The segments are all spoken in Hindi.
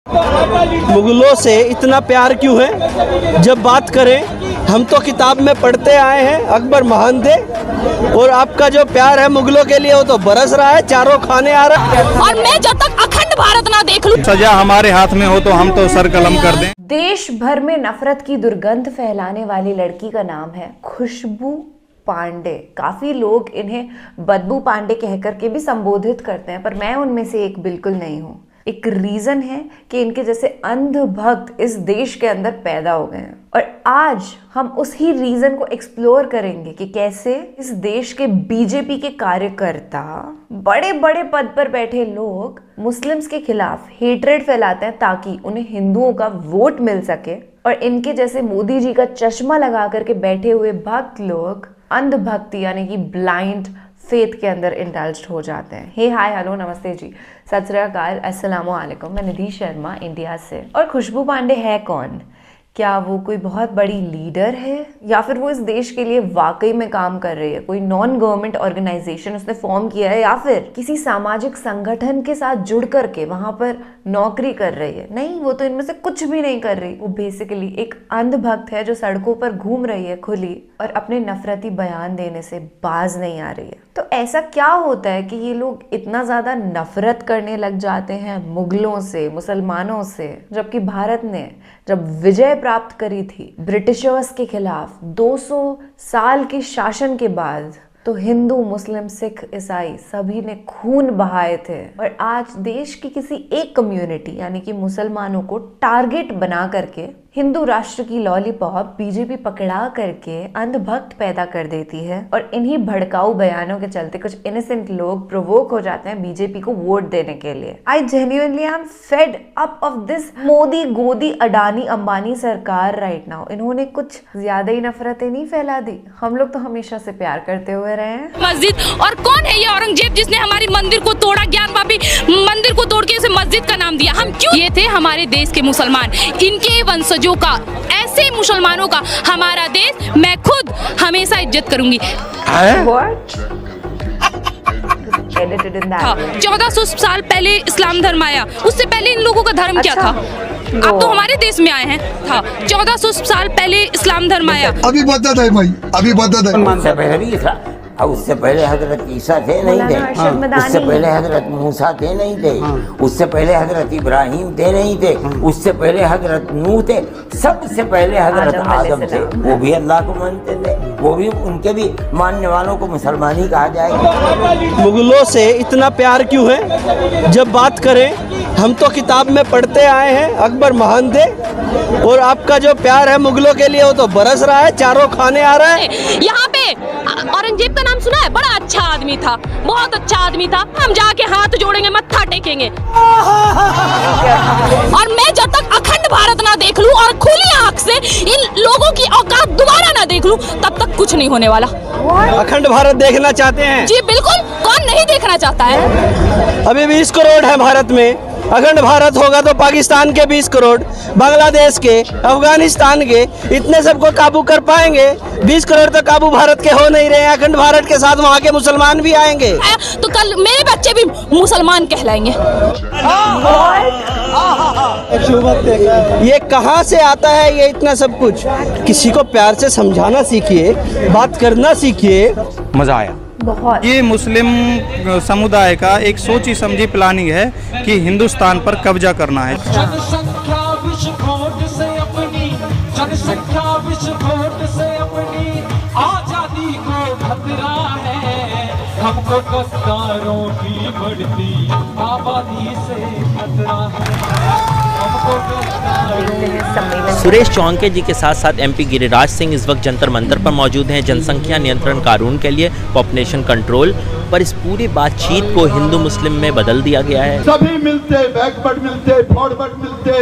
मुगलों से इतना प्यार क्यों है? जब बात करें, हम तो किताब में पढ़ते आए हैं अकबर महान थे, और आपका जो प्यार है मुगलों के लिए वो तो बरस रहा है, चारों खाने आ रहा है। और मैं जब तक अखंड भारत ना देख लूं, सजा हमारे हाथ में हो तो हम तो सर कलम कर दें। देश भर में नफरत की दुर्गंध फैलाने वाली लड़की का नाम है खुशबू पांडे। काफी लोग इन्हें बदबू पांडे कहकर के भी संबोधित करते हैं, पर मैं उनमें से एक बिल्कुल नहीं हूँ। एक रीजन है कि इनके जैसे अंध भक्त इस देश के अंदर पैदा हो गए हैं, और आज हम उसी रीजन को एक्सप्लोर करेंगे कि कैसे इस देश के बीजेपी के कार्यकर्ता, बड़े बड़े पद पर बैठे लोग मुस्लिम्स के खिलाफ हेट्रेड फैलाते हैं ताकि उन्हें हिंदुओं का वोट मिल सके, और इनके जैसे मोदी जी का चश्मा लगा करके बैठे हुए भक्त लोग अंध भक्ति यानी कि ब्लाइंड फेथ के अंदर इंडल्ज्ड हो जाते हैं। हे हाय हेलो नमस्ते जी, सत श्री अकाल, अस्सलामु अलैकुम। मैं निधि शर्मा इंडिया से। और खुशबू पांडे है कौन? क्या वो कोई बहुत बड़ी लीडर है, या फिर वो इस देश के लिए वाकई में काम कर रही है? कोई नॉन गवर्नमेंट ऑर्गेनाइजेशन उसने फॉर्म किया है, या फिर किसी सामाजिक संगठन के साथ जुड़ करके वहां पर नौकरी कर रही है? नहीं, वो तो इनमें से कुछ भी नहीं कर रही। वो बेसिकली एक अंधभक्त है जो सड़कों पर घूम रही है खुली, और अपने नफरती बयान देने से बाज नहीं आ रही है। तो ऐसा क्या होता है कि ये लोग इतना ज्यादा नफरत करने लग जाते हैं मुगलों से, मुसलमानों से, जबकि भारत ने जब विजय प्राप्त करी थी ब्रिटिशर्स के खिलाफ 200 साल के शासन के बाद, तो हिंदू, मुस्लिम, सिख, ईसाई सभी ने खून बहाए थे। और आज देश की किसी एक कम्युनिटी यानी कि मुसलमानों को टारगेट बना करके हिंदू राष्ट्र की लॉलीपॉप बीजेपी पकड़ा करके अंधभक्त पैदा कर देती है, और इन्हीं भड़काऊ बयानों के चलते कुछ इनोसेंट लोग प्रोवोक हो जाते हैं बीजेपी को वोट देने के लिए। I genuinely I am fed up of this Modi, गोदी, अडानी, अंबानी सरकार राइट नाउ। इन्होंने कुछ ज्यादा ही नफरतें नहीं फैला दी? हम लोग तो हमेशा से प्यार करते हुए रहे हैं। मस्जिद, और कौन है ये औरंगजेब जिसने हमारी मंदिर को तोड़ा? ज्ञान बाबी मंदिर को तोड़ के उसे मस्जिद का नाम दिया। हम क्यों? ये थे हमारे देश के मुसलमान, इनके वंशजों का, ऐसे मुसलमानों का हमारा देश, मैं खुद हमेशा इज्जत करूंगी। 1400 साल पहले इस्लाम धर्म आया, उससे पहले इन लोगों का धर्म क्या था? अब तो हमारे देश में आए हैं। था 1400 साल पहले इस्लाम धर्म आया। अभी बदत है भाई, अभी बदत है। उससे पहले हजरत ईसा थे नहीं थे, उससे पहले हजरत मूसा थे नहीं थे, उससे पहले हजरत इब्राहिम थे नहीं थे, उससे पहले हजरत नूह थे, सबसे पहले हजरत आदम थे। वो भी अल्लाह को मानते थे, वो भी, उनके भी मानने वालों को मुसलमान ही कहा जाएगा। मुगलों से इतना प्यार क्यों है? जब बात करें, हम तो किताब में पढ़ते आए हैं अकबर महान थे, और आपका जो प्यार है मुगलों के लिए वो तो बरस रहा है, चारों खाने आ रहा है। यहाँ पे औरंगजेब का नाम सुना है? बड़ा अच्छा आदमी था, बहुत अच्छा आदमी था। हम जाके हाथ जोड़ेंगे, मत्था टेकेंगे, और मैं जब तक अखंड भारत ना देख लूं और खुली आंख से इन लोगों की औकात दोबारा ना देख लूं, तब तक कुछ नहीं होने वाला। अखंड भारत देखना चाहते हैं? जी बिल्कुल, कौन नहीं देखना चाहता है? अभी 20 करोड़ है भारत में। अखंड भारत होगा तो पाकिस्तान के 20 करोड़, बांग्लादेश के, अफगानिस्तान के, इतने सबको काबू कर पाएंगे? 20 करोड़ तो काबू भारत के हो नहीं रहे हैं। अखंड भारत के साथ वहाँ के मुसलमान भी आएंगे, तो कल मेरे बच्चे भी मुसलमान कहलाएंगे। ये कहाँ से आता है ये इतना सब कुछ? किसी को प्यार से समझाना सीखिए, बात करना सीखिए। मजा आया बहुत। ये मुस्लिम समुदाय का एक सोची समझी प्लानिंग है कि हिंदुस्तान पर कब्जा करना है। आजादी को खतरा है, हमको गद्दारों की बढ़ती आबादी से खतरा है। सुरेश चौंके जी के साथ साथ एमपी गिरिराज सिंह इस वक्त जंतर मंतर पर मौजूद हैं। जनसंख्या नियंत्रण कानून के लिए, पॉपुलेशन कंट्रोल पर इस पूरी बातचीत को हिंदू मुस्लिम में बदल दिया गया है। सभी मिलते, बैकवर्ड मिलते, फॉरवर्ड मिलते,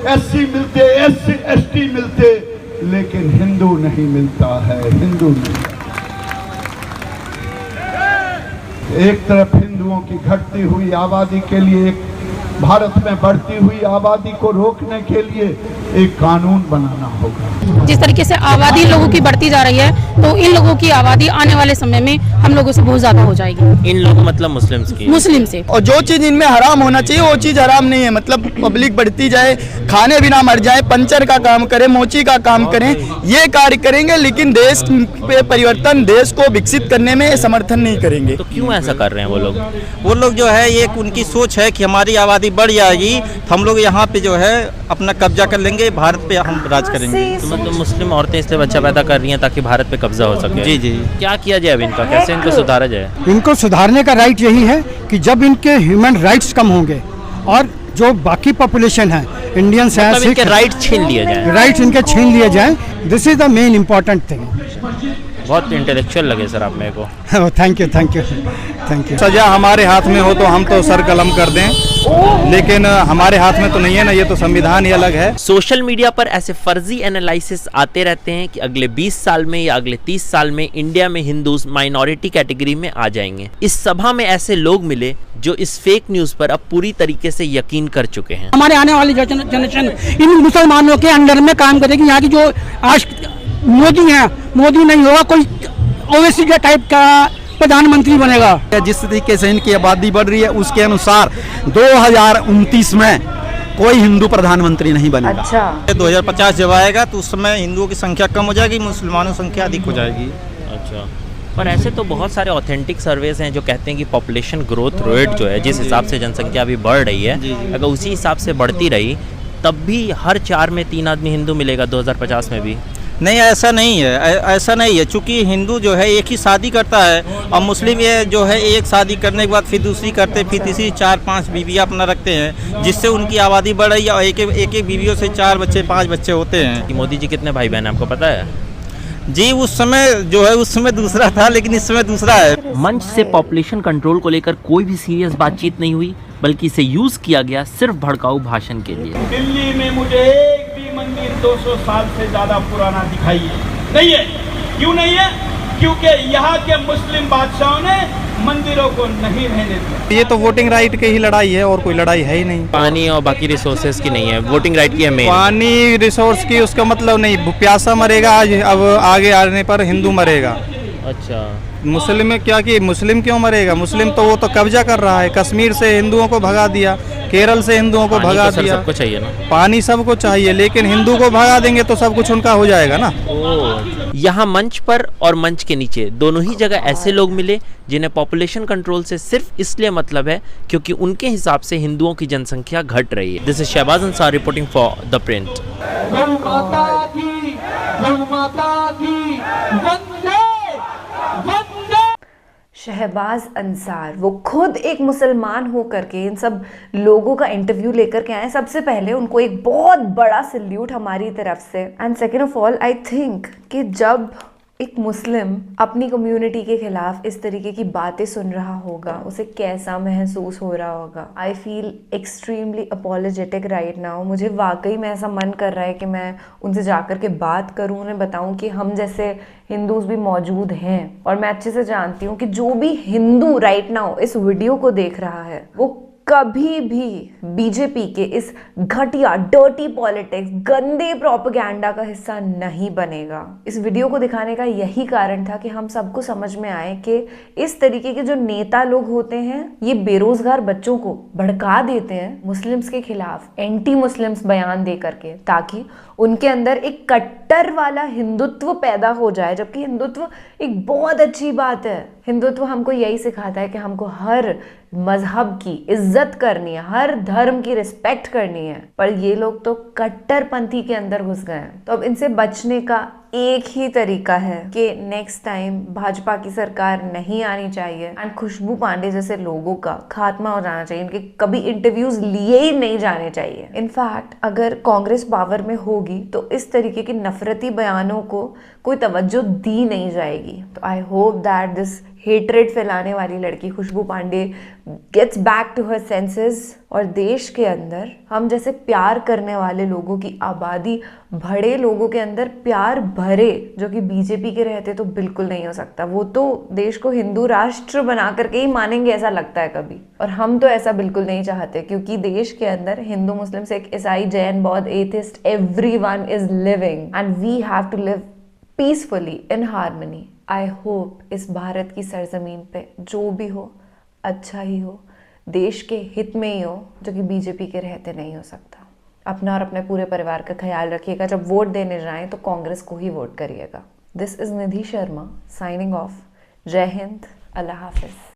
एससी मिलते, एसटी मिलते, लेकिन हिंदू नहीं मिलता है। हिंदू नहीं। एक तरफ हिंदुओं की घटती हुई आबादी के लिए, भारत में बढ़ती हुई आबादी को रोकने के लिए एक कानून बनाना होगा। जिस तरीके से आबादी लोगों की बढ़ती जा रही है, तो इन लोगों की आबादी आने वाले समय में हम लोगों से बहुत ज्यादा हो जाएगी। इन लोग मतलब मुस्लिम्स की, मुस्लिम से। और जो चीज इनमें हराम होना चाहिए वो चीज हराम नहीं है। मतलब पब्लिक बढ़ती जाए, खाने बिना मर जाए, पंचर का काम करें, मोची का काम करें, ये कार्य करेंगे, लेकिन देश पे परिवर्तन, देश को विकसित करने में समर्थन नहीं करेंगे। तो क्यों ऐसा कर रहे हैं वो लोग? वो लोग जो है ये उनकी सोच है कि हमारी आबादी बढ़ जाएगी, हम लोग यहाँ पे जो है अपना कब्जा कर लेंगे, भारत पे हम राज करेंगे। तो मतलब मुस्लिम औरतें इसलिए बच्चा पैदा कर रही हैं ताकि भारत पे कब्जा हो सके। जी जी। क्या किया जाए अब इनका, कैसे इनको सुधारा जाए? इनको सुधारने का राइट यही है कि जब इनके ह्यूमन राइट्स कम होंगे और जो बाकी पॉपुलेशन है, इंडियंस हैं, मतलब इनके राइट छीन लिए जाए, राइट्स इनके छीन लिए जाएं। This is the main important thing. बहुत इंटेलेक्चुअल लगे सर आप मेरे को। Thank you thank you thank you. सजा हमारे हाथ में हो तो हम तो सर कलम कर दें, लेकिन हमारे हाथ में तो नहीं है ना, ये तो संविधान ही अलग है। सोशल मीडिया पर ऐसे फर्जी एनालिसिस आते रहते हैं कि अगले 20 साल में या अगले 30 साल में इंडिया में हिंदूज माइनॉरिटी कैटेगरी में आ जाएंगे। इस सभा में ऐसे लोग मिले जो इस फेक न्यूज पर अब पूरी तरीके से यकीन कर चुके हैं। हमारे आने वाली जनरेशन इन मुसलमानों के अंडर में काम करेगी। यहाँ की जो आज मोदी है, मोदी नहीं होगा, कोई ओवैसी के टाइप का प्रधानमंत्री बनेगा। जिस तरीके से इनकी आबादी बढ़ रही है उसके अनुसार 2029 में कोई हिंदू प्रधानमंत्री नहीं बनेगा। अच्छा। 2050 जब आएगा तो उस समय हिंदुओं की संख्या कम हो जाएगी, मुसलमानों की संख्या अधिक हो जाएगी। अच्छा, पर ऐसे तो बहुत सारे ऑथेंटिक सर्वेस हैं जो कहते हैं कि पॉपुलेशन ग्रोथ रेट जो है, जिस हिसाब से जनसंख्या अभी बढ़ रही है, अगर उसी हिसाब से बढ़ती रही तब भी हर 4 में 3 आदमी हिंदू मिलेगा 2050 में भी। नहीं, ऐसा नहीं है, ऐसा नहीं है, चूंकि हिंदू जो है एक ही शादी करता है और मुस्लिम ये जो है एक शादी करने के बाद फिर दूसरी करते, फिर तीसरी 4-5 बीवियाँ अपना रखते हैं, जिससे उनकी आबादी बढ़ रही है और एक बीवियों से 4 बच्चे 5 बच्चे होते हैं। कि मोदी जी कितने भाई बहन आपको पता है? जी, उस समय जो है उस समय दूसरा था, लेकिन इस समय दूसरा है। मंच से पॉपुलेशन कंट्रोल को लेकर कोई भी सीरियस बातचीत नहीं हुई, बल्कि इसे यूज किया गया सिर्फ भड़काऊ भाषण के लिए। दिल्ली में मुझे एक भी मंदिर 200 साल से ज्यादा पुराना दिखाई नहीं है। क्यों नहीं है? क्योंकि यहाँ के मुस्लिम बादशाहों ने मंदिरों को नहीं रहने दिया। ये तो वोटिंग राइट की ही लड़ाई है और कोई लड़ाई है ही नहीं। पानी और बाकी रिसोर्सेज की नहीं है, वोटिंग राइट की है मेन। पानी रिसोर्स की उसका मतलब नहीं, प्यासा मरेगा आज, अब आगे आने पर हिंदू मरेगा। अच्छा, मुस्लिम में क्या कि मुस्लिम क्यों मरेगा? मुस्लिम तो वो तो कब्जा कर रहा है, कश्मीर से हिंदुओं को भगा दिया, केरल से हिंदुओं को भगा दिया। सबको चाहिए ना, पानी सबको चाहिए, लेकिन हिंदू को भगा देंगे तो सब कुछ उनका हो जाएगा ना। यहाँ मंच पर और मंच के नीचे दोनों ही जगह ऐसे लोग मिले जिन्हें पॉपुलेशन कंट्रोल से सिर्फ इसलिए मतलब है क्योंकि उनके हिसाब से हिंदुओं की जनसंख्या घट रही है। This is Shahbaz Ansar reporting for the Print. Shahbaz Ansar वो खुद एक मुसलमान हो करके इन सब लोगों का इंटरव्यू लेकर के आए। सबसे पहले उनको एक बहुत बड़ा सल्यूट हमारी तरफ से। And second of all I think कि जब एक मुस्लिम अपनी कम्युनिटी के खिलाफ इस तरीके की बातें सुन रहा होगा उसे कैसा महसूस हो रहा होगा। I feel extremely apologetic right now. मुझे वाकई में ऐसा मन कर रहा है कि मैं उनसे जाकर के बात करूं, उन्हें बताऊं कि हम जैसे हिंदूज भी मौजूद हैं। और मैं अच्छे से जानती हूँ कि जो भी हिंदू राइट नाउ इस वीडियो को देख रहा है वो कभी भी बीजेपी के इस घटिया डर्टी पॉलिटिक्स गंदे प्रोपेगेंडा का हिस्सा नहीं बनेगा। इस वीडियो को दिखाने का यही कारण था कि हम सबको समझ में आए कि इस तरीके के जो नेता लोग होते हैं ये बेरोजगार बच्चों को भड़का देते हैं मुस्लिम्स के खिलाफ, एंटी मुस्लिम्स बयान दे करके, ताकि उनके अंदर एक कट्टर वाला हिंदुत्व पैदा हो जाए। जबकि हिंदुत्व एक बहुत अच्छी बात है। हिंदुत्व हमको यही सिखाता है कि हमको हर मजहब की इज्जत करनी है, हर धर्म की रिस्पेक्ट करनी है। पर ये लोग तो कट्टरपंथी के अंदर घुस गए हैं। तो अब इनसे बचने का एक ही तरीका है कि नेक्स्ट टाइम भाजपा की सरकार नहीं आनी चाहिए एंड खुशबू पांडे जैसे लोगों का खात्मा हो जाना चाहिए। इनके कभी इंटरव्यूज लिए ही नहीं जाने चाहिए। इनफैक्ट अगर कांग्रेस पावर में होगी तो इस तरीके की नफरती बयानों को कोई तवज्जो दी नहीं जाएगी। तो I hope that this hatred फैलाने वाली लड़की Khushboo Pandey gets back to her senses और देश के अंदर हम जैसे प्यार करने वाले लोगों की आबादी बड़े लोगों के अंदर प्यार भरे, जो कि बीजेपी के रहते तो बिल्कुल नहीं हो सकता। वो तो देश को हिंदू राष्ट्र बना करके ही मानेंगे, ऐसा लगता है कभी। और हम तो ऐसा बिल्कुल नहीं चाहते, क्योंकि देश के अंदर हिंदू, मुस्लिम, सिख, ईसाई, जैन, बौद्ध, atheist, everyone is living and we have to live peacefully in harmony. I hope इस भारत की सरजमीन पे जो भी हो अच्छा ही हो, देश के हित में ही हो, जो कि बीजेपी के रहते नहीं हो सकता। अपना और अपने पूरे परिवार का ख्याल रखिएगा। जब वोट देने जाएं तो कांग्रेस को ही वोट करिएगा। This is Nidhi Sharma signing off. जय हिंद, अल्लाह हाफिज।